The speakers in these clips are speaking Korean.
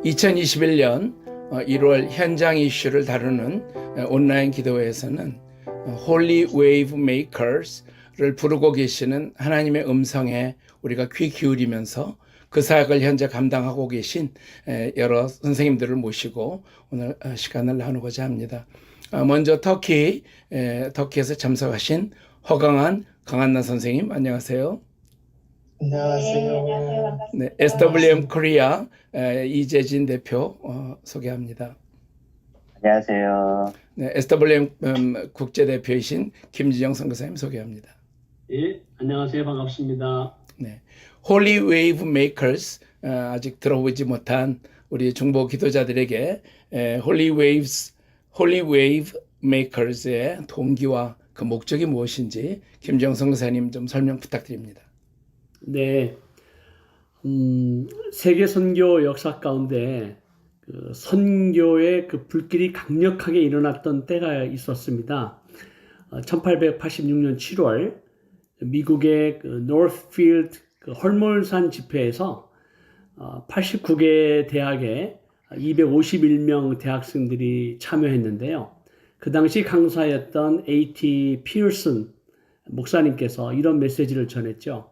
2021년 1월 현장 이슈를 다루는 온라인 기도회에서는 Holy Wave Makers를 부르고 계시는 하나님의 음성에 우리가 귀 기울이면서 그 사역을 현재 감당하고 계신 여러 선생님들을 모시고 오늘 시간을 나누고자 합니다. 먼저 터키에서 참석하신 허강한 강한나 선생님, 안녕하세요. 안녕하세요. 네, SWM 코리아 이재진 대표 소개합니다. 안녕하세요. 네, SWM 국제대표이신 김지영 선교사님 소개합니다. 예, 안녕하세요. 반갑습니다. 네, Holy Wave Makers 아직 들어보지 못한 우리 중보 기도자들에게 Holy Wave Makers의 동기와 그 목적이 무엇인지 김지영 선교사님 좀 설명 부탁드립니다. 네, 세계 선교 역사 가운데 그 선교의 그 불길이 강력하게 일어났던 때가 있었습니다. 1886년 7월 미국의 그 노스필드 그 헐몬산 집회에서 89개 대학에 251명 대학생들이 참여했는데요. 그 당시 강사였던 A.T. 피어슨 목사님께서 이런 메시지를 전했죠.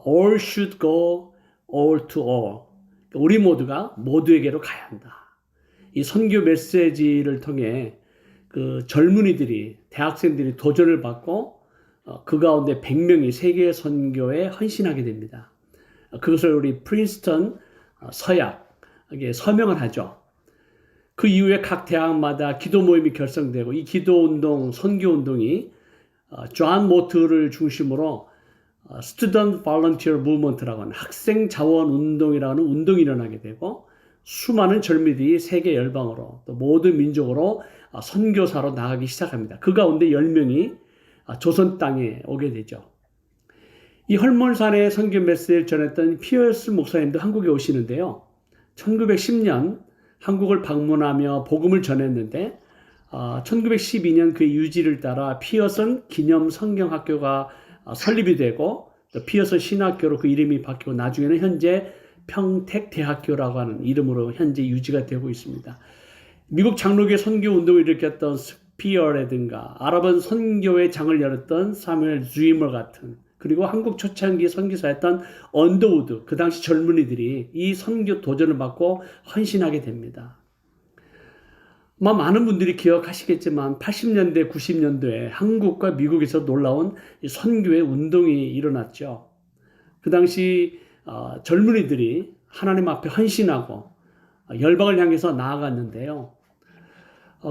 All should go, all to all. 우리 모두가 모두에게로 가야 한다. 이 선교 메시지를 통해 그 젊은이들이, 대학생들이 도전을 받고 그 가운데 100명이 세계 선교에 헌신하게 됩니다. 그것을 우리 프린스턴 서약에 서명을 하죠. 그 이후에 각 대학마다 기도 모임이 결성되고 이 기도 운동, 선교 운동이 존 모트를 중심으로 Student Volunteer Movement라고 하는 학생 자원 운동이라는 운동이 일어나게 되고 수많은 젊은이들이 세계 열방으로 또 모든 민족으로 선교사로 나가기 시작합니다. 그 가운데 10명이 조선 땅에 오게 되죠. 이 헐몬산의 선교 메시지를 전했던 피어스 목사님도 한국에 오시는데요. 1910년 한국을 방문하며 복음을 전했는데 1912년 그의 유지를 따라 피어슨 기념 성경학교가 설립이 되고 또 피어슨 신학교로 그 이름이 바뀌고 나중에는 현재 평택대학교라고 하는 이름으로 현재 유지가 되고 있습니다. 미국 장로교 선교 운동을 일으켰던 스피어라든가 아랍은 선교의 장을 열었던 사무엘 주이머 같은 그리고 한국 초창기 선교사였던 언더우드 그 당시 젊은이들이 이 선교 도전을 받고 헌신하게 됩니다. 많은 분들이 기억하시겠지만 80년대, 90년도에 한국과 미국에서 놀라운 선교의 운동이 일어났죠. 그 당시 젊은이들이 하나님 앞에 헌신하고 열방을 향해서 나아갔는데요.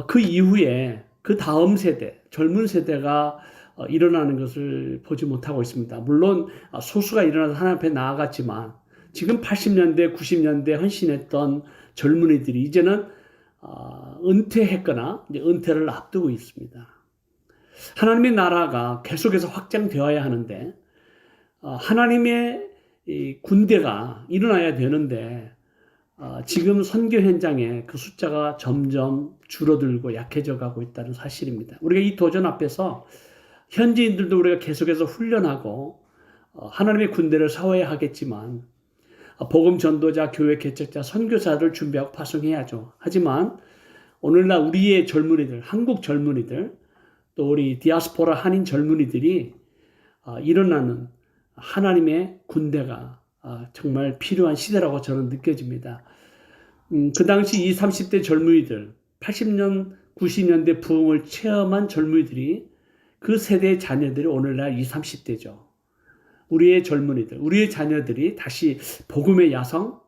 그 이후에 그 다음 세대, 젊은 세대가 일어나는 것을 보지 못하고 있습니다. 물론 소수가 일어나서 하나님 앞에 나아갔지만 지금 80년대, 90년대 헌신했던 젊은이들이 이제는 은퇴했거나 이제 은퇴를 앞두고 있습니다. 하나님의 나라가 계속해서 확장되어야 하는데 하나님의 이 군대가 일어나야 되는데 지금 선교 현장에 그 숫자가 점점 줄어들고 약해져 가고 있다는 사실입니다. 우리가 이 도전 앞에서 현지인들도 우리가 계속해서 훈련하고 하나님의 군대를 세워야 하겠지만 복음 전도자, 교회 개척자, 선교사를 준비하고 파송해야죠. 하지만 오늘날 우리의 젊은이들, 한국 젊은이들, 또 우리 디아스포라 한인 젊은이들이 일어나는 하나님의 군대가 정말 필요한 시대라고 저는 느껴집니다. 그 당시 20, 30대 젊은이들, 80년, 90년대 부흥을 체험한 젊은이들이 그 세대의 자녀들이 오늘날 20, 30대죠. 우리의 젊은이들, 우리의 자녀들이 다시 복음의 야성,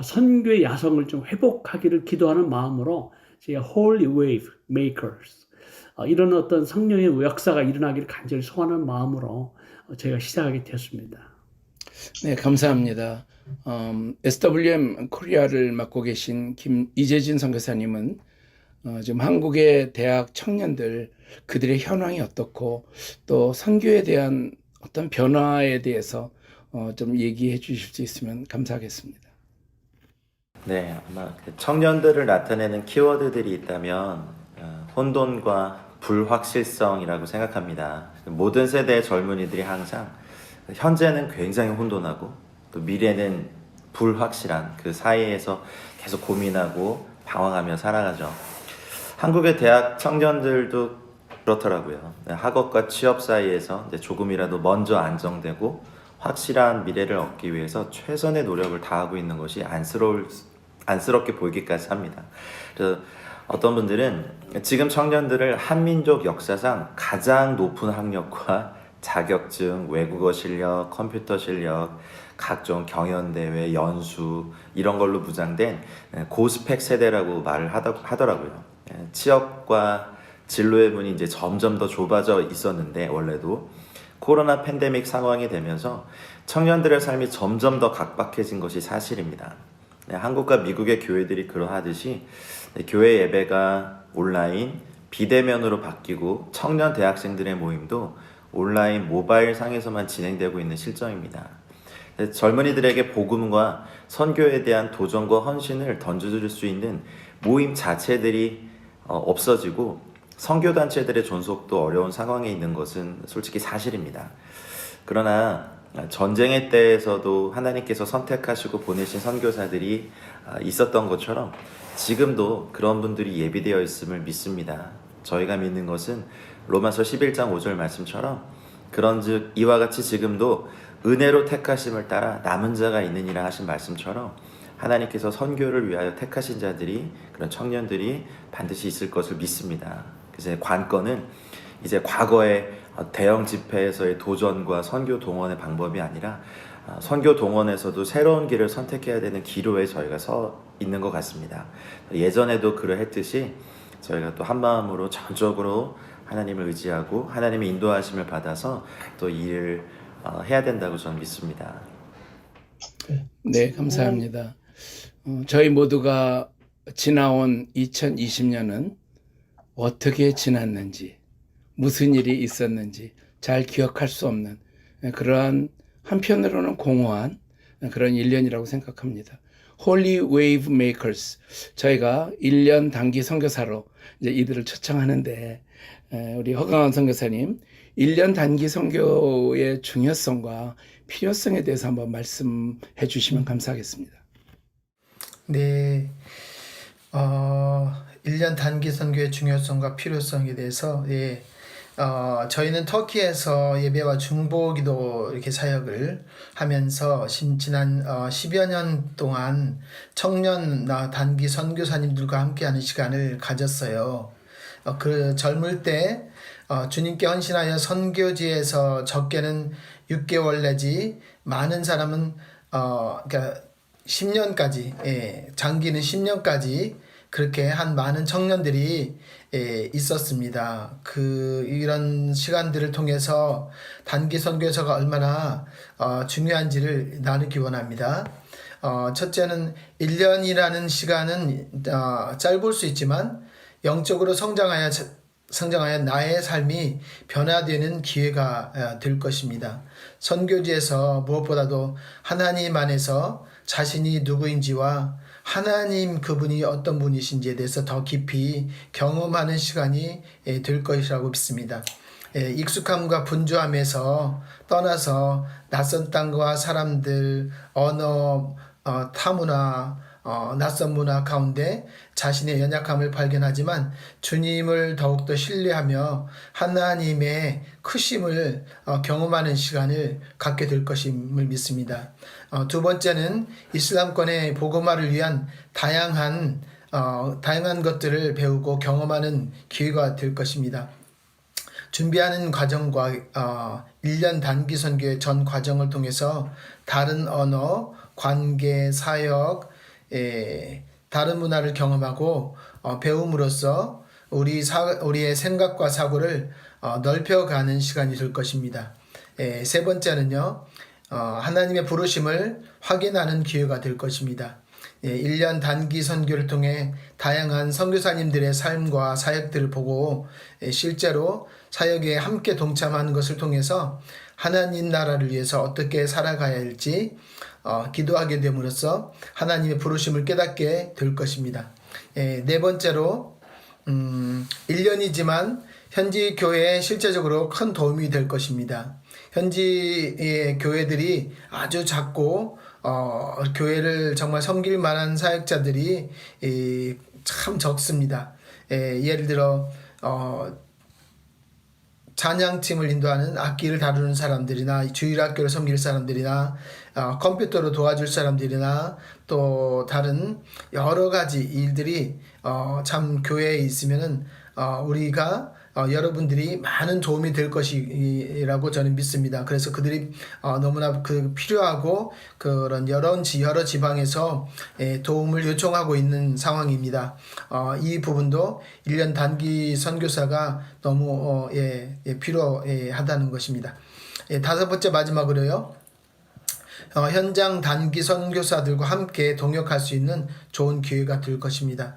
선교의 야성을 좀 회복하기를 기도하는 마음으로 제가 Holy Wave Makers 이런 어떤 성령의 역사가 일어나기를 간절히 소원하는 마음으로 제가 시작하게 되었습니다. 네, 감사합니다. SWM 코리아를 맡고 계신 이재진 선교사님은 지금 한국의 대학 청년들 그들의 현황이 어떻고 또 선교에 대한 어떤 변화에 대해서 좀 얘기해 주실 수 있으면 감사하겠습니다. 네, 아마 청년들을 나타내는 키워드들이 있다면 혼돈과 불확실성이라고 생각합니다. 모든 세대의 젊은이들이 항상 현재는 굉장히 혼돈하고 또 미래는 불확실한 그 사이에서 계속 고민하고 방황하며 살아가죠. 한국의 대학 청년들도 그렇더라고요. 학업과 취업 사이에서 이제 조금이라도 먼저 안정되고 확실한 미래를 얻기 위해서 최선의 노력을 다하고 있는 것이 안쓰럽게 보이기까지 합니다. 그래서 어떤 분들은 지금 청년들을 한민족 역사상 가장 높은 학력과 자격증, 외국어 실력, 컴퓨터 실력, 각종 경연대회, 연수 이런 걸로 무장된 고스펙 세대라고 말을 하더라고요. 취업과 진로의 문이 이제 점점 더 좁아져 있었는데 원래도 코로나 팬데믹 상황이 되면서 청년들의 삶이 점점 더 각박해진 것이 사실입니다. 한국과 미국의 교회들이 그러하듯이 교회 예배가 온라인, 비대면으로 바뀌고 청년 대학생들의 모임도 온라인 모바일 상에서만 진행되고 있는 실정입니다. 젊은이들에게 복음과 선교에 대한 도전과 헌신을 던져줄 수 있는 모임 자체들이 없어지고 선교단체들의 존속도 어려운 상황에 있는 것은 솔직히 사실입니다. 그러나 전쟁의 때에서도 하나님께서 선택하시고 보내신 선교사들이 있었던 것처럼 지금도 그런 분들이 예비되어 있음을 믿습니다. 저희가 믿는 것은 로마서 11장 5절 말씀처럼 그런즉 이와 같이 지금도 은혜로 택하심을 따라 남은 자가 있느니라 하신 말씀처럼 하나님께서 선교를 위하여 택하신 자들이, 그런 청년들이 반드시 있을 것을 믿습니다. 그래서 관건은 이제 과거의 대형 집회에서의 도전과 선교 동원의 방법이 아니라 선교 동원에서도 새로운 길을 선택해야 되는 기로에 저희가 서 있는 것 같습니다. 예전에도 그러했듯이 저희가 또 한마음으로 전적으로 하나님을 의지하고 하나님의 인도하심을 받아서 또 이 일을 해야 된다고 저는 믿습니다. 네, 감사합니다. 저희 모두가 지나온 2020년은 어떻게 지났는지, 무슨 일이 있었는지 잘 기억할 수 없는 그러한, 한편으로는 공허한 그런 1년이라고 생각합니다. Holy Wave Makers, 저희가 1년 단기 선교사로 이제 이들을 초청하는데, 우리 허강원 선교사님 1년 단기 선교의 중요성과 필요성에 대해서 한번 말씀해 주시면 감사하겠습니다. 네, 1년 단기 선교의 중요성과 필요성에 대해서, 저희는 터키에서 예배와 중보기도 이렇게 사역을 하면서 지난 10여 년 동안 청년 단기 선교사님들과 함께하는 시간을 가졌어요. 그 젊을 때 주님께 헌신하여 선교지에서 적게는 6개월 내지 많은 사람은 그러니까 10년까지, 장기는 10년까지 그렇게 한 많은 청년들이 있었습니다. 이런 시간들을 통해서 단기 선교사가 얼마나 중요한지를 나누기 원합니다. 첫째는 1년이라는 시간은 짧을 수 있지만 영적으로 성장하여 나의 삶이 변화되는 기회가 될 것입니다. 선교지에서 무엇보다도 하나님 안에서 자신이 누구인지와 하나님 그분이 어떤 분이신지에 대해서 더 깊이 경험하는 시간이 될 것이라고 믿습니다. 익숙함과 분주함에서 떠나서 낯선 땅과 사람들, 언어, 타문화, 낯선 문화 가운데 자신의 연약함을 발견하지만 주님을 더욱더 신뢰하며 하나님의 크심을 경험하는 시간을 갖게 될 것임을 믿습니다. 두 번째는 이슬람권의 복음화를 위한 다양한 것들을 배우고 경험하는 기회가 될 것입니다. 준비하는 과정과 1년 단기 선교의 전 과정을 통해서 다른 언어, 관계, 사역, 다른 문화를 경험하고 배움으로써 우리의 생각과 사고를 넓혀가는 시간이 될 것입니다. 세 번째는요, 하나님의 부르심을 확인하는 기회가 될 것입니다. 1년 단기 선교를 통해 다양한 선교사님들의 삶과 사역들을 보고 실제로 사역에 함께 동참하는 것을 통해서 하나님 나라를 위해서 어떻게 살아가야 할지 기도하게 됨으로써 하나님의 부르심을 깨닫게 될 것입니다. 네 번째로 1년이지만 현지 교회에 실제적으로 큰 도움이 될 것입니다. 현지의 교회들이 아주 작고 교회를 정말 섬길 만한 사역자들이 참 적습니다. 예를 들어 찬양팀을 인도하는 악기를 다루는 사람들이나 주일학교를 섬길 사람들이나 컴퓨터로 도와줄 사람들이나 또 다른 여러 가지 일들이 참 교회에 있으면은 우리가 여러분들이 많은 도움이 될 것이라고 저는 믿습니다. 그래서 그들이 너무나 필요하고 그런 여러 지방에서 도움을 요청하고 있는 상황입니다. 이 부분도 1년 단기 선교사가 너무 필요하다는 것입니다. 다섯 번째 마지막으로요. 현장 단기 선교사들과 함께 동역할 수 있는 좋은 기회가 될 것입니다.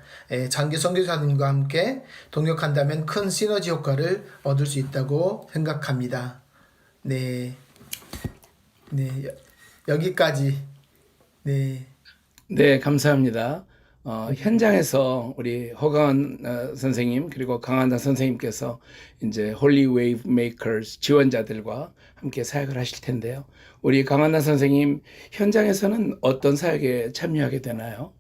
장기 선교사님과 함께 동역한다면 큰 시너지 효과를 얻을 수 있다고 생각합니다. 네, 여기까지. 네, 감사합니다. 현장에서 우리 허강원 선생님 그리고 강한다 선생님께서 이제 홀리 웨이브 메이커스 지원자들과 함께 사역을 하실 텐데요. 우리 강한다 선생님, 현장에서는 어떤 사역에 참여하게 되나요?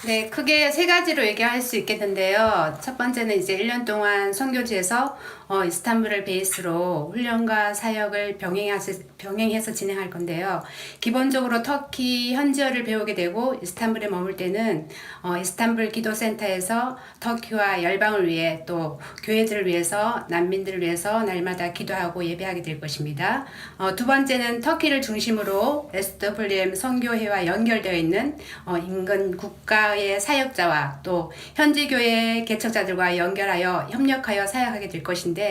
네, 크게 세 가지로 얘기할 수 있겠는데요. 첫 번째는 이제 1년 동안 선교지에서 이스탄불을 베이스로 훈련과 사역을 병행해서 진행할 건데요. 기본적으로 터키 현지어를 배우게 되고 이스탄불에 머물 때는 이스탄불 기도센터에서 터키와 열방을 위해 또 교회들을 위해서 난민들을 위해서 날마다 기도하고 예배하게 될 것입니다. 두 번째는 터키를 중심으로 SWM 선교회와 연결되어 있는 인근 국가의 사역자와 또 현지 교회 개척자들과 연결하여 협력하여 사역하게 될 것인데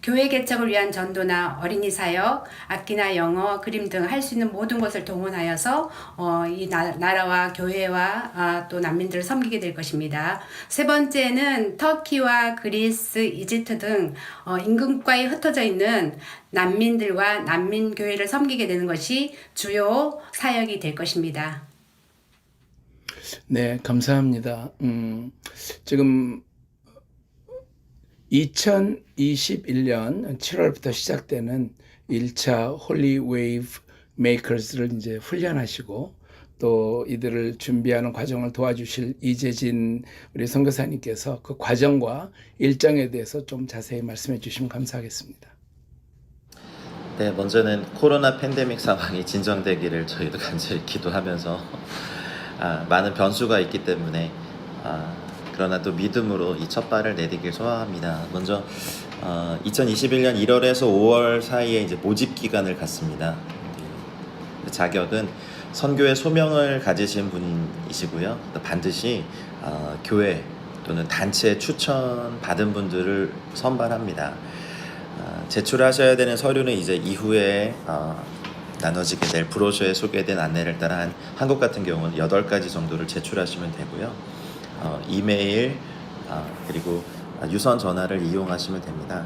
교회 개척을 위한 전도나 어린이 사역, 악기나 영어, 그림 등 할 수 있는 모든 것을 동원하여서 이 나라와 교회와 또 난민들을 섬기게 될 것입니다. 세 번째는 터키와 그리스, 이집트 등 인근국가에 흩어져 있는 난민들과 난민교회를 섬기게 되는 것이 주요 사역이 될 것입니다. 네, 감사합니다. 지금 2021년 7월부터 시작되는 1차 홀리 웨이브 메이커스를 이제 훈련하시고 또 이들을 준비하는 과정을 도와주실 이재진 우리 선교사님께서 그 과정과 일정에 대해서 좀 자세히 말씀해 주시면 감사하겠습니다. 네, 먼저는 코로나 팬데믹 상황이 진정되기를 저희도 간절히 기도하면서 많은 변수가 있기 때문에 그러나 또 믿음으로 이 첫 발을 내디길 소망합니다. 먼저 2021년 1월에서 5월 사이에 이제 모집 기간을 갖습니다. 자격은 선교의 소명을 가지신 분이시고요. 또 반드시 교회 또는 단체 추천 받은 분들을 선발합니다. 제출하셔야 되는 서류는 이제 이후에 나눠지게 될 브로셔에 소개된 안내를 따라 한국 같은 경우는 8가지 정도를 제출하시면 되고요. 이메일 그리고 유선 전화를 이용하시면 됩니다.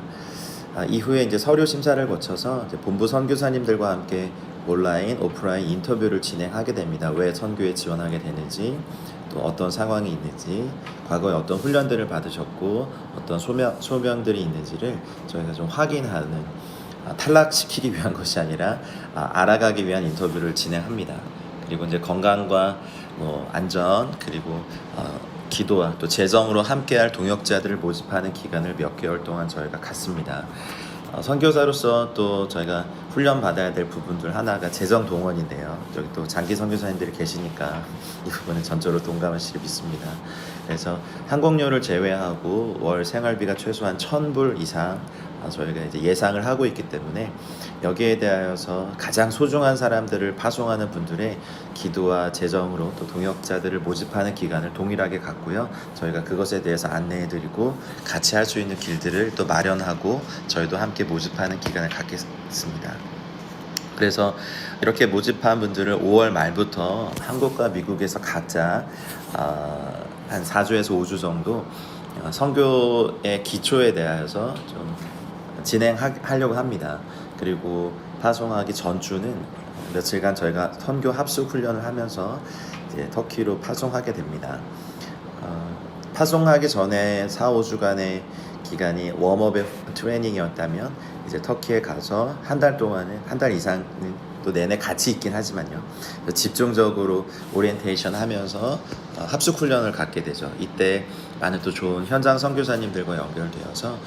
이후에 이제 서류 심사를 거쳐서 이제 본부 선교사님들과 함께 온라인, 오프라인 인터뷰를 진행하게 됩니다. 왜 선교에 지원하게 되는지, 또 어떤 상황이 있는지, 과거에 어떤 훈련들을 받으셨고 어떤 소명들이 있는지를 저희가 좀 확인하는 탈락시키기 위한 것이 아니라 알아가기 위한 인터뷰를 진행합니다. 그리고 이제 건강과 안전 그리고 기도와 또 재정으로 함께할 동역자들을 모집하는 기간을 몇 개월 동안 저희가 갖습니다. 선교사로서 또 저희가 훈련 받아야 될 부분들 하나가 재정 동원인데요. 여기 또 장기 선교사님들이 계시니까 이 부분은 전적으로 동감하시기 믿습니다. 그래서 항공료를 제외하고 월 생활비가 최소한 1,000불 이상 저희가 이제 예상을 하고 있기 때문에 여기에 대하여서 가장 소중한 사람들을 파송하는 분들의 기도와 재정으로 또 동역자들을 모집하는 기간을 동일하게 갖고요. 저희가 그것에 대해서 안내해드리고 같이 할 수 있는 길들을 또 마련하고 저희도 함께 모집하는 기간을 갖겠습니다. 그래서 이렇게 모집한 분들을 5월 말부터 한국과 미국에서 각자 한 4주에서 5주 정도 선교의 기초에 대하여서 좀 진행하려고 합니다. 그리고 파송하기 전주는 며칠간 저희가 선교 합숙 훈련을 하면서 이제 터키로 파송하게 됩니다. 파송하기 전에 4-5주간의 기간이 웜업의 트레이닝이었다면 이제 터키에 가서 한 달 이상은 또 내내 같이 있긴 하지만요. 집중적으로 오리엔테이션 하면서 합숙 훈련을 갖게 되죠. 이때 많은 또 좋은 현장 선교사님들과 연결되어서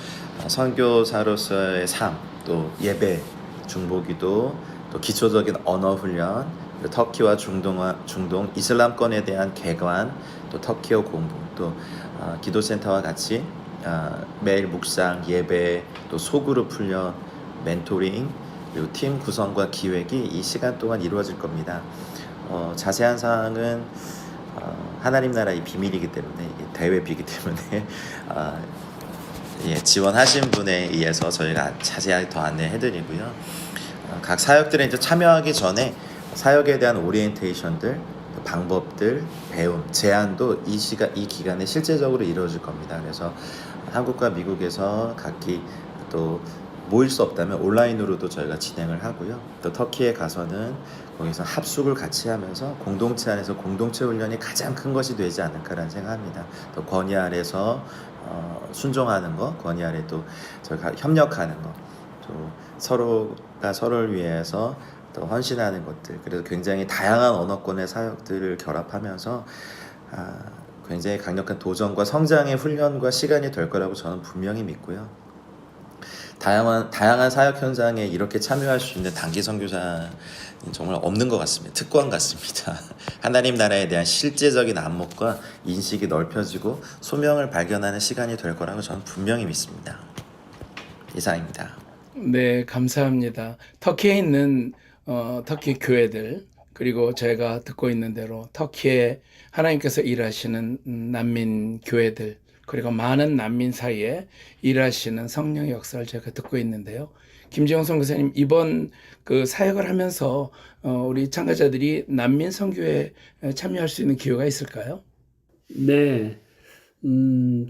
선교사로서의 삶, 또 예배, 중보기도, 또 기초적인 언어 훈련, 터키와 중동 이슬람권에 대한 개관, 또 터키어 공부, 또 기도센터와 같이 매일 묵상, 예배, 또 소그룹 훈련, 멘토링, 그리고 팀 구성과 기획이 이 시간 동안 이루어질 겁니다. 자세한 사항은 하나님 나라의 비밀이기 때문에, 대회비이기 때문에 지원하신 분에 의해서 저희가 자세하게 더 안내해드리고요. 각 사역들에 이제 참여하기 전에 사역에 대한 오리엔테이션들, 방법들, 배움, 제안도 이 기간에 실제적으로 이루어질 겁니다. 그래서 한국과 미국에서 각기 또 모일 수 없다면 온라인으로도 저희가 진행을 하고요. 또 터키에 가서는 거기서 합숙을 같이 하면서 공동체 안에서 공동체 훈련이 가장 큰 것이 되지 않을까라는 생각합니다. 또 권위 아래서 순종하는 것, 권위 아래 또 저희가 협력하는 것, 또 서로가 서로를 위해서 또 헌신하는 것들, 그래서 굉장히 다양한 언어권의 사역들을 결합하면서 굉장히 강력한 도전과 성장의 훈련과 시간이 될 거라고 저는 분명히 믿고요. 다양한 사역 현장에 이렇게 참여할 수 있는 단기 선교사는 정말 없는 것 같습니다. 특권 같습니다. 하나님 나라에 대한 실제적인 안목과 인식이 넓혀지고 소명을 발견하는 시간이 될 거라고 저는 분명히 믿습니다. 이상입니다. 네, 감사합니다. 터키에 있는 터키 교회들, 그리고 제가 듣고 있는 대로 터키에 하나님께서 일하시는 난민 교회들, 그리고 많은 난민 사이에 일하시는 성령의 역사를 제가 듣고 있는데요. 김지영 선교사님, 이번 그 사역을 하면서 우리 참가자들이 난민 선교에 참여할 수 있는 기회가 있을까요? 네.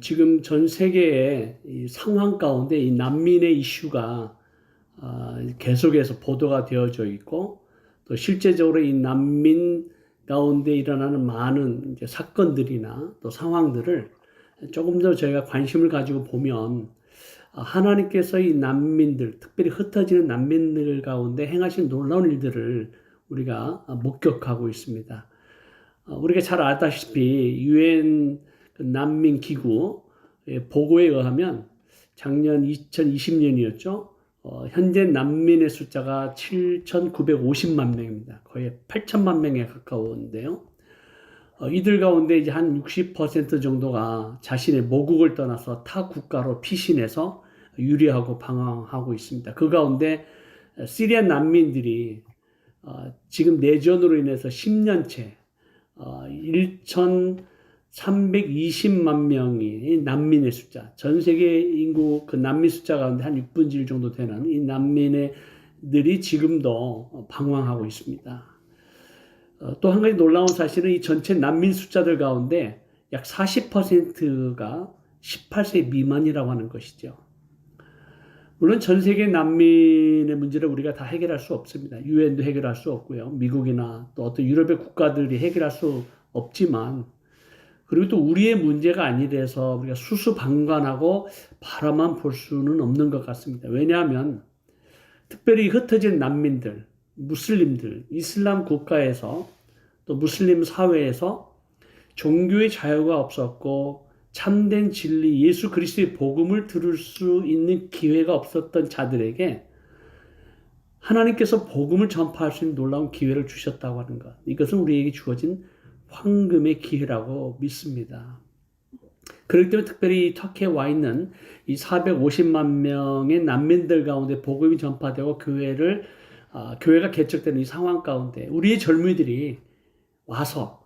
지금 전 세계의 이 상황 가운데 이 난민의 이슈가 계속해서 보도가 되어져 있고, 또 실제적으로 이 난민 가운데 일어나는 많은 이제 사건들이나 또 상황들을 조금 더 저희가 관심을 가지고 보면 하나님께서 이 난민들, 특별히 흩어지는 난민들 가운데 행하신 놀라운 일들을 우리가 목격하고 있습니다. 우리가 잘 알다시피 유엔 난민 기구 보고에 의하면 작년 2020년이었죠. 현재 난민의 숫자가 7,950만 명입니다. 거의 8천만 명에 가까운데요. 이들 가운데 이제 한 60% 정도가 자신의 모국을 떠나서 타 국가로 피신해서 유리하고 방황하고 있습니다. 그 가운데 시리아 난민들이 지금 내전으로 인해서 10년째 1,320만 명이 난민의 숫자, 전 세계 인구 그 난민 숫자 가운데 한 6분의 1 정도 되는 이 난민들이 지금도 방황하고 있습니다. 또 한 가지 놀라운 사실은 이 전체 난민 숫자들 가운데 약 40%가 18세 미만이라고 하는 것이죠. 물론 전 세계 난민의 문제를 우리가 다 해결할 수 없습니다. 유엔도 해결할 수 없고요. 미국이나 또 어떤 유럽의 국가들이 해결할 수 없지만, 그리고 또 우리의 문제가 아니라서 우리가 수수방관하고 바라만 볼 수는 없는 것 같습니다. 왜냐하면 특별히 흩어진 난민들, 무슬림들, 이슬람 국가에서 또 무슬림 사회에서 종교의 자유가 없었고 참된 진리 예수 그리스도의 복음을 들을 수 있는 기회가 없었던 자들에게 하나님께서 복음을 전파할 수 있는 놀라운 기회를 주셨다고 하는 것, 이것은 우리에게 주어진 황금의 기회라고 믿습니다. 그렇기 때문에 특별히 터키에 와 있는 이 450만 명의 난민들 가운데 복음이 전파되고 교회가 개척되는 이 상황 가운데 우리의 젊은이들이 와서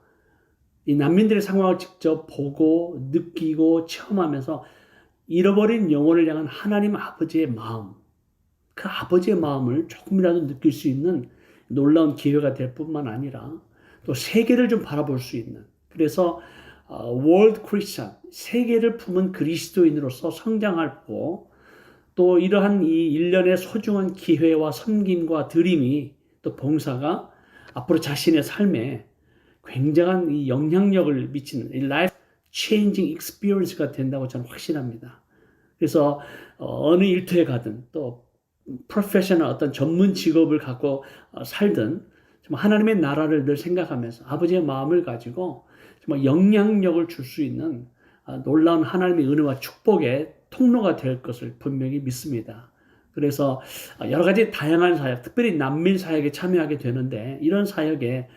이 난민들의 상황을 직접 보고 느끼고 체험하면서 잃어버린 영혼을 향한 하나님 아버지의 마음, 그 아버지의 마음을 조금이라도 느낄 수 있는 놀라운 기회가 될 뿐만 아니라 또 세계를 좀 바라볼 수 있는, 그래서 World Christian, 세계를 품은 그리스도인으로서 성장하고, 또 이러한 이 일련의 소중한 기회와 섬김과 드림이, 또 봉사가 앞으로 자신의 삶에 굉장한 이 영향력을 미치는 이 life changing experience가 된다고 저는 확신합니다. 그래서 어느 일터에 가든 또 프로페셔널 어떤 전문 직업을 갖고 살든 정말 하나님의 나라를 늘 생각하면서 아버지의 마음을 가지고 정말 영향력을 줄 수 있는 놀라운 하나님의 은혜와 축복의 통로가 될 것을 분명히 믿습니다. 그래서 여러 가지 다양한 사역, 특별히 난민 사역에 참여하게 되는데 이런 사역에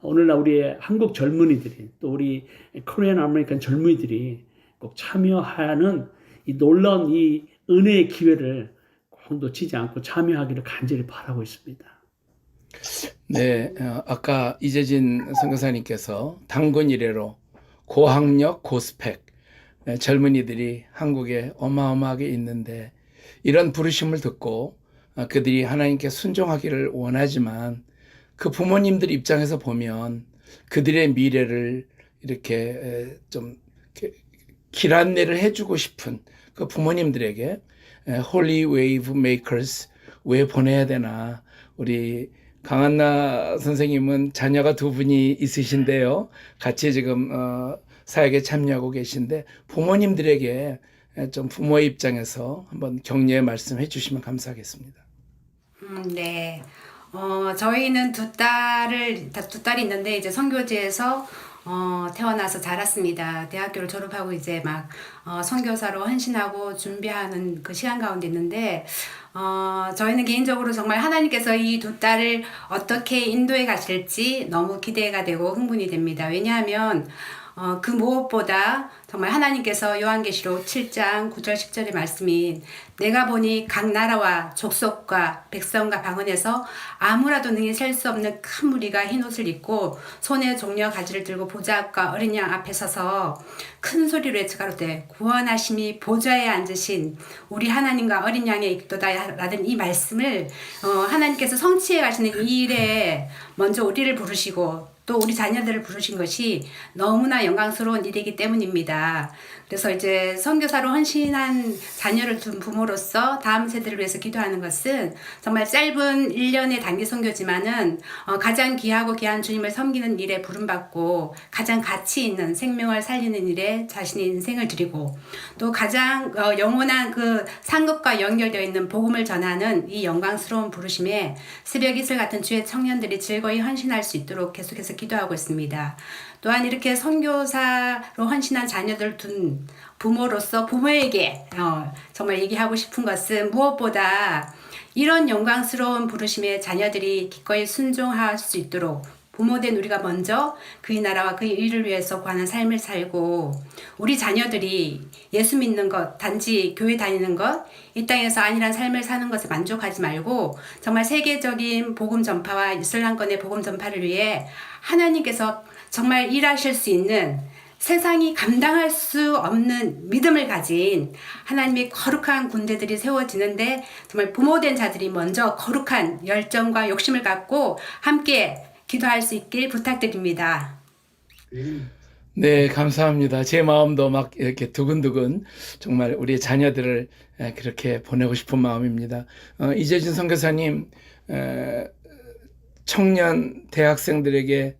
오늘날 우리의 한국 젊은이들이 또 우리 코리안 아메리칸 젊은이들이 꼭 참여하는 이 놀라운 이 은혜의 기회를 꼭 놓치지 않고 참여하기를 간절히 바라고 있습니다. 네, 아까 이재진 선교사님께서 단군 이래로 고학력, 고스펙 젊은이들이 한국에 어마어마하게 있는데 이런 부르심을 듣고 그들이 하나님께 순종하기를 원하지만 그 부모님들 입장에서 보면 그들의 미래를 이렇게 좀 길 안내를 해주고 싶은 그 부모님들에게 홀리 웨이브 메이커스 왜 보내야 되나. 우리 강한나 선생님은 자녀가 2분이 있으신데요. 같이 지금 사역에 참여하고 계신데 부모님들에게 좀 부모의 입장에서 한번 격려의 말씀 해주시면 감사하겠습니다. 네. 저희는 두 딸이 있는데 이제 선교지에서 태어나서 자랐습니다. 대학교를 졸업하고 이제 막 선교사로 헌신하고 준비하는 그 시간 가운데 있는데 저희는 개인적으로 정말 하나님께서 이 두 딸을 어떻게 인도해 가실지 너무 기대가 되고 흥분이 됩니다. 왜냐하면 그 무엇보다 정말 하나님께서 요한계시록 7장 9절 10절의 말씀인 내가 보니 각 나라와 족속과 백성과 방언에서 아무라도 능히 셀 수 없는 큰 무리가 흰 옷을 입고 손에 종려 가지를 들고 보좌과 어린 양 앞에 서서 큰 소리로 외쳐가로되 구원하심이 보좌에 앉으신 우리 하나님과 어린 양의 있도다 라는 이 말씀을 하나님께서 성취해 가시는 이 일에 먼저 우리를 부르시고 또 우리 자녀들을 부르신 것이 너무나 영광스러운 일이기 때문입니다. 그래서 이제 선교사로 헌신한 자녀를 둔 부모로서 다음 세대를 위해서 기도하는 것은 정말 짧은 1년의 단기 선교지만은 가장 귀하고 귀한 주님을 섬기는 일에 부름받고 가장 가치 있는 생명을 살리는 일에 자신의 인생을 드리고 또 가장 영원한 그 상급과 연결되어 있는 복음을 전하는 이 영광스러운 부르심에 새벽 이슬 같은 주의 청년들이 즐거이 헌신할 수 있도록 계속해서 기도하고 있습니다. 또한 이렇게 선교사로 헌신한 자녀들 둔 부모로서 부모에게 정말 얘기하고 싶은 것은 무엇보다 이런 영광스러운 부르심에 자녀들이 기꺼이 순종할 수 있도록 부모된 우리가 먼저 그의 나라와 그의 일을 위해서 구하는 삶을 살고 우리 자녀들이 예수 믿는 것, 단지 교회 다니는 것, 이 땅에서 안일한 삶을 사는 것에 만족하지 말고 정말 세계적인 복음 전파와 이슬람권의 복음 전파를 위해 하나님께서 정말 일하실 수 있는 세상이 감당할 수 없는 믿음을 가진 하나님의 거룩한 군대들이 세워지는데 정말 부모된 자들이 먼저 거룩한 열정과 욕심을 갖고 함께 기도할 수 있길 부탁드립니다. 네, 감사합니다. 제 마음도 막 이렇게 두근두근 정말 우리 자녀들을 그렇게 보내고 싶은 마음입니다. 이재진 선교사님, 청년 대학생들에게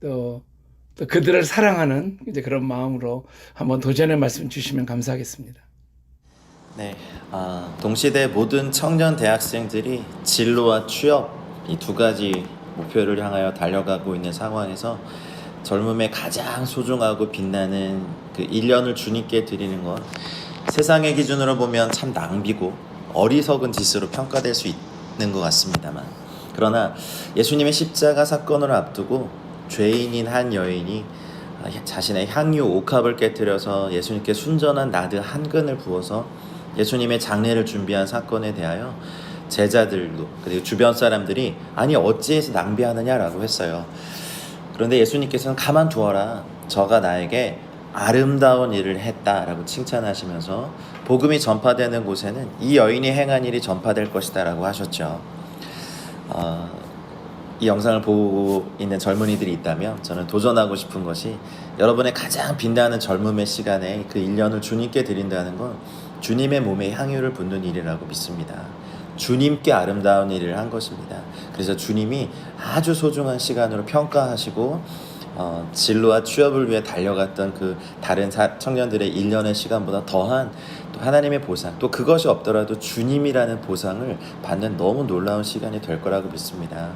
또 그들을 사랑하는 이제 그런 마음으로 한번 도전의 말씀 주시면 감사하겠습니다. 네, 동시대 모든 청년 대학생들이 진로와 취업 이 두 가지 목표를 향하여 달려가고 있는 상황에서 젊음의 가장 소중하고 빛나는 그 1년을 주님께 드리는 건 세상의 기준으로 보면 참 낭비고 어리석은 짓으로 평가될 수 있는 것 같습니다만, 그러나 예수님의 십자가 사건을 앞두고 죄인인 한 여인이 자신의 향유 옥합을 깨뜨려서 예수님께 순전한 나드 한 근을 부어서 예수님의 장례를 준비한 사건에 대하여 제자들도 그리고 주변 사람들이 아니 어찌해서 낭비하느냐라고 했어요. 그런데 예수님께서는 가만두어라, 저가 나에게 아름다운 일을 했다라고 칭찬하시면서 복음이 전파되는 곳에는 이 여인이 행한 일이 전파될 것이다 라고 하셨죠. 이 영상을 보고 있는 젊은이들이 있다면 저는 도전하고 싶은 것이 여러분의 가장 빛나는 젊음의 시간에 그 1년을 주님께 드린다는 건 주님의 몸에 향유를 붓는 일이라고 믿습니다. 주님께 아름다운 일을 한 것입니다. 그래서 주님이 아주 소중한 시간으로 평가하시고 진로와 취업을 위해 달려갔던 그 다른 청년들의 1년의 시간보다 더한 또 하나님의 보상, 또 그것이 없더라도 주님이라는 보상을 받는 너무 놀라운 시간이 될 거라고 믿습니다.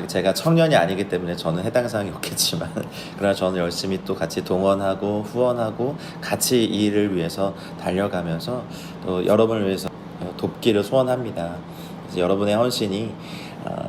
제가 청년이 아니기 때문에 저는 해당 사항이 없겠지만 그러나 저는 열심히 또 같이 동원하고 후원하고 같이 이 일을 위해서 달려가면서 또 여러분을 위해서 돕기를 소원합니다. 그래서 여러분의 헌신이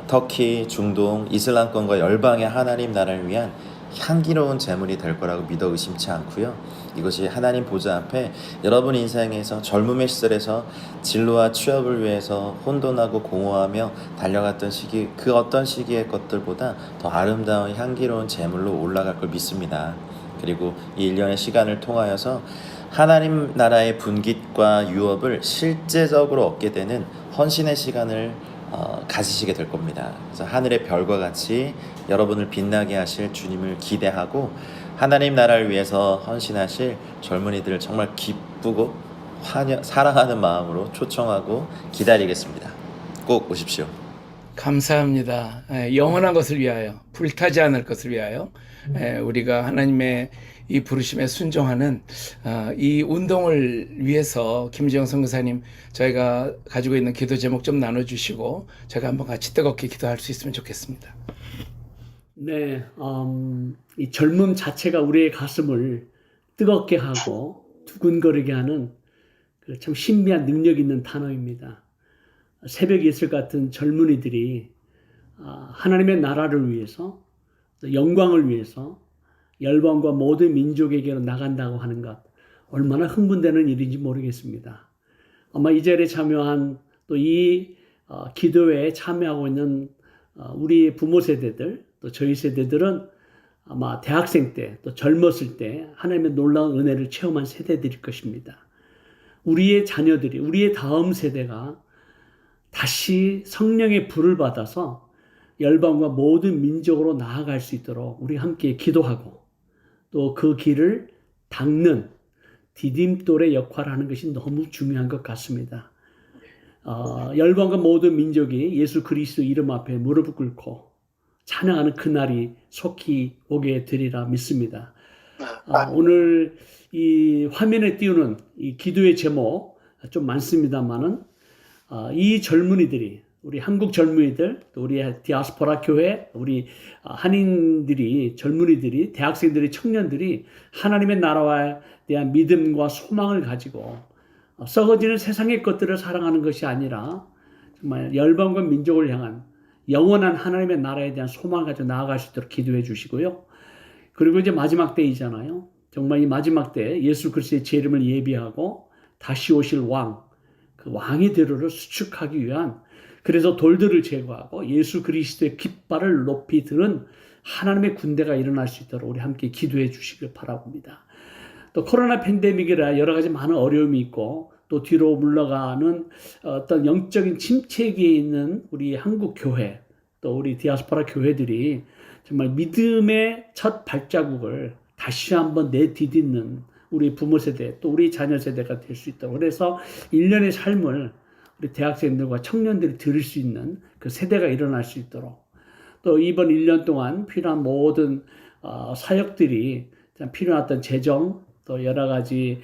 터키, 중동, 이슬람권과 열방의 하나님 나라를 위한 향기로운 제물이 될 거라고 믿어 의심치 않고요. 이것이 하나님 보좌 앞에 여러분 인생에서 젊음의 시절에서 진로와 취업을 위해서 혼돈하고 공허하며 달려갔던 시기, 그 어떤 시기의 것들보다 더 아름다운 향기로운 제물로 올라갈 걸 믿습니다. 그리고 이 1년의 시간을 통하여서 하나님 나라의 분깃과 유업을 실제적으로 얻게 되는 헌신의 시간을 가지시게 될 겁니다. 그래서 하늘의 별과 같이 여러분을 빛나게 하실 주님을 기대하고 하나님 나라를 위해서 헌신하실 젊은이들을 정말 기쁘고 사랑하는 마음으로 초청하고 기다리겠습니다. 꼭 오십시오. 감사합니다. 영원한 것을 위하여, 불타지 않을 것을 위하여 우리가 하나님의 이 부르심에 순종하는 이 운동을 위해서 김지영 선교사님, 저희가 가지고 있는 기도 제목 좀 나눠주시고 제가 한번 같이 뜨겁게 기도할 수 있으면 좋겠습니다. 네, 이 젊음 자체가 우리의 가슴을 뜨겁게 하고 두근거리게 하는 그 참 신비한 능력 있는 단어입니다. 새벽 이슬 같은 젊은이들이 하나님의 나라를 위해서, 영광을 위해서 열방과 모든 민족에게로 나간다고 하는 것, 얼마나 흥분되는 일인지 모르겠습니다. 아마 이 자리에 참여한 또 이 기도회에 참여하고 있는 우리 부모 세대들, 또 저희 세대들은 아마 대학생 때, 또 젊었을 때 하나님의 놀라운 은혜를 체험한 세대들일 것입니다. 우리의 자녀들이, 우리의 다음 세대가 다시 성령의 불을 받아서 열방과 모든 민족으로 나아갈 수 있도록 우리 함께 기도하고 또 그 길을 닦는 디딤돌의 역할을 하는 것이 너무 중요한 것 같습니다. 열방과 모든 민족이 예수 그리스도 이름 앞에 무릎을 꿇고 찬양하는 그날이 속히 오게 되리라 믿습니다. 오늘 이 화면에 띄우는 이 기도의 제목 좀 많습니다만은 이 젊은이들이, 우리 한국 젊은이들, 또 우리 디아스포라 교회, 우리 한인들이, 젊은이들이, 대학생들이, 청년들이 하나님의 나라에 대한 믿음과 소망을 가지고 썩어지는 세상의 것들을 사랑하는 것이 아니라 정말 열방과 민족을 향한 영원한 하나님의 나라에 대한 소망을 가지고 나아갈 수 있도록 기도해 주시고요. 그리고 이제 마지막 때이잖아요. 정말 이 마지막 때 예수 그리스도의 재림을 예비하고 다시 오실 왕, 그 왕의 대로를 수축하기 위한, 그래서 돌들을 제거하고 예수 그리스도의 깃발을 높이 드는 하나님의 군대가 일어날 수 있도록 우리 함께 기도해 주시길 바랍니다. 또 코로나 팬데믹이라 여러 가지 많은 어려움이 있고 또 뒤로 물러가는 어떤 영적인 침체기에 있는 우리 한국 교회, 또 우리 디아스포라 교회들이 정말 믿음의 첫 발자국을 다시 한번 내디딛는 우리 부모 세대, 또 우리 자녀 세대가 될 수 있도록, 그래서 1년의 삶을 우리 대학생들과 청년들이 들을 수 있는 그 세대가 일어날 수 있도록, 또 이번 1년 동안 필요한 모든 사역들이 필요한 재정, 또 여러 가지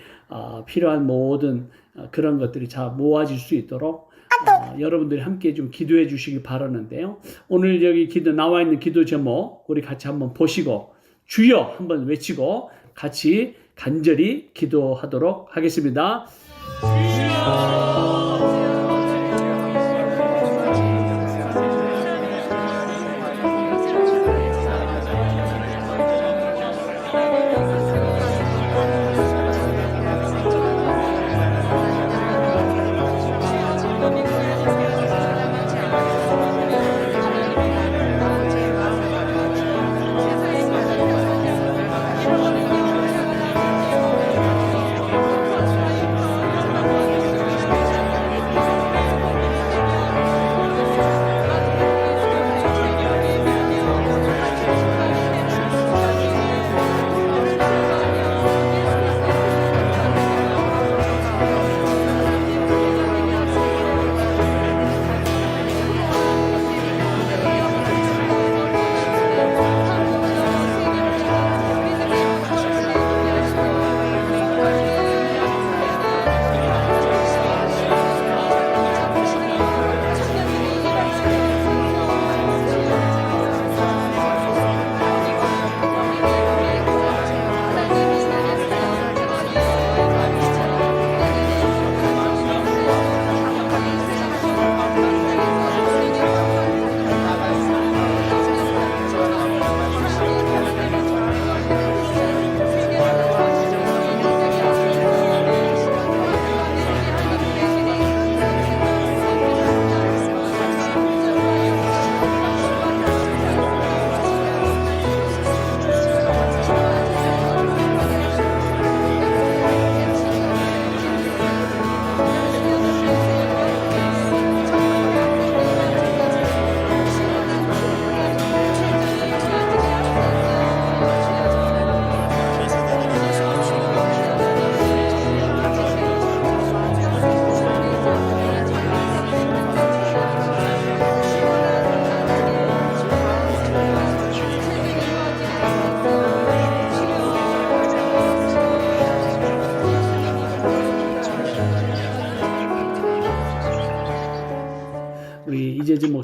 필요한 모든 그런 것들이 다 모아질 수 있도록 여러분들이 함께 좀 기도해 주시기 바라는데요. 오늘 여기 나와 있는 기도 제목 우리 같이 한번 보시고 주여 한번 외치고 같이 간절히 기도하도록 하겠습니다.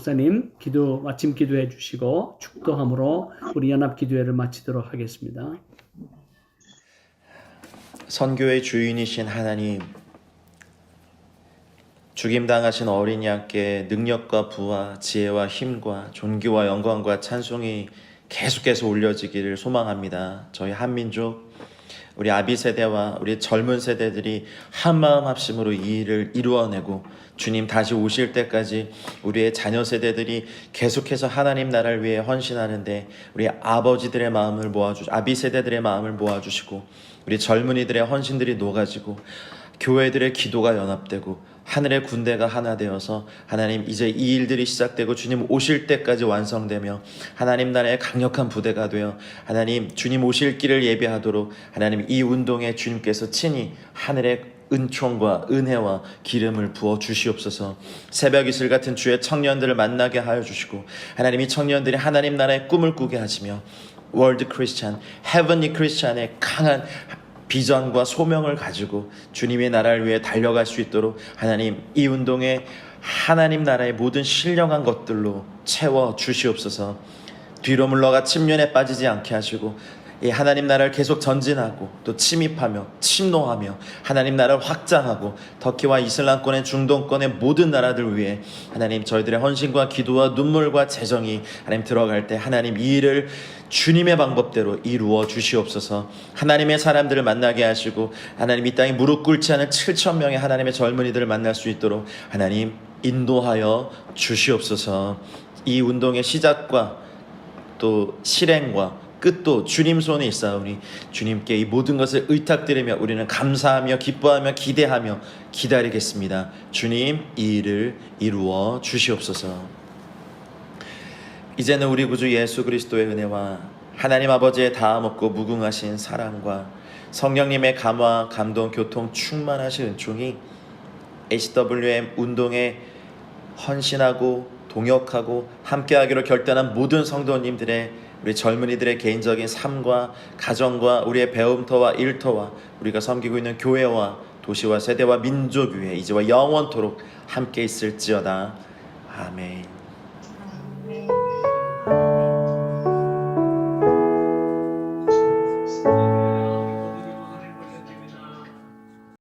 목사님 마침 기도해 주시고 축도함으로 우리 연합 기도회를 마치도록 하겠습니다. 선교의 주인이신 하나님, 죽임당하신 어린 양께 능력과 부와 지혜와 힘과 존귀와 영광과 찬송이 계속해서 올려지기를 소망합니다. 저희 한민족, 우리 아비 세대와 우리 젊은 세대들이 한마음 합심으로 이 일을 이루어내고 주님 다시 오실 때까지 우리의 자녀 세대들이 계속해서 하나님 나라를 위해 헌신하는데 우리 아버지들의 마음을 아비 세대들의 마음을 모아주시고 우리 젊은이들의 헌신들이 녹아지고 교회들의 기도가 연합되고 하늘의 군대가 하나 되어서 하나님 이제 이 일들이 시작되고 주님 오실 때까지 완성되며 하나님 나라의 강력한 부대가 되어 하나님 주님 오실 길을 예비하도록 하나님 이 운동에 주님께서 친히 하늘의 은총과 은혜와 기름을 부어 주시옵소서. 새벽 이슬 같은 주의 청년들을 만나게 하여 주시고 하나님 이 청년들이 하나님 나라의 꿈을 꾸게 하시며 월드 크리스찬, 헤븐리 크리스찬의 강한 비전과 소명을 가지고 주님의 나라를 위해 달려갈 수 있도록 하나님 이 운동에 하나님 나라의 모든 신령한 것들로 채워 주시옵소서. 뒤로 물러가 침륜에 빠지지 않게 하시고 이 하나님 나라를 계속 전진하고 또 침입하며 침노하며 하나님 나라를 확장하고 터키와 이슬람권의 중동권의 모든 나라들 위해 하나님 저희들의 헌신과 기도와 눈물과 재정이 하나님 들어갈 때 하나님 이 일을 주님의 방법대로 이루어 주시옵소서. 하나님의 사람들을 만나게 하시고 하나님 이 땅에 무릎 꿇지 않은 7,000명의 하나님의 젊은이들을 만날 수 있도록 하나님 인도하여 주시옵소서. 이 운동의 시작과 또 실행과 끝도 주님 손에 있사오니 주님께 이 모든 것을 의탁드리며 우리는 감사하며 기뻐하며 기대하며 기다리겠습니다. 주님 이 일을 이루어 주시옵소서. 이제는 우리 구주 예수 그리스도의 은혜와 하나님 아버지의 다함없고 무궁하신 사랑과 성령님의 감화, 감동, 교통, 충만하신 은총이 HWM 운동에 헌신하고 동역하고 함께하기로 결단한 모든 성도님들의 우리 젊은이들의 개인적인 삶과 가정과 우리의 배움터와 일터와 우리가 섬기고 있는 교회와 도시와 세대와 민족 위에 이제와 영원토록 함께 있을지어다. 아멘.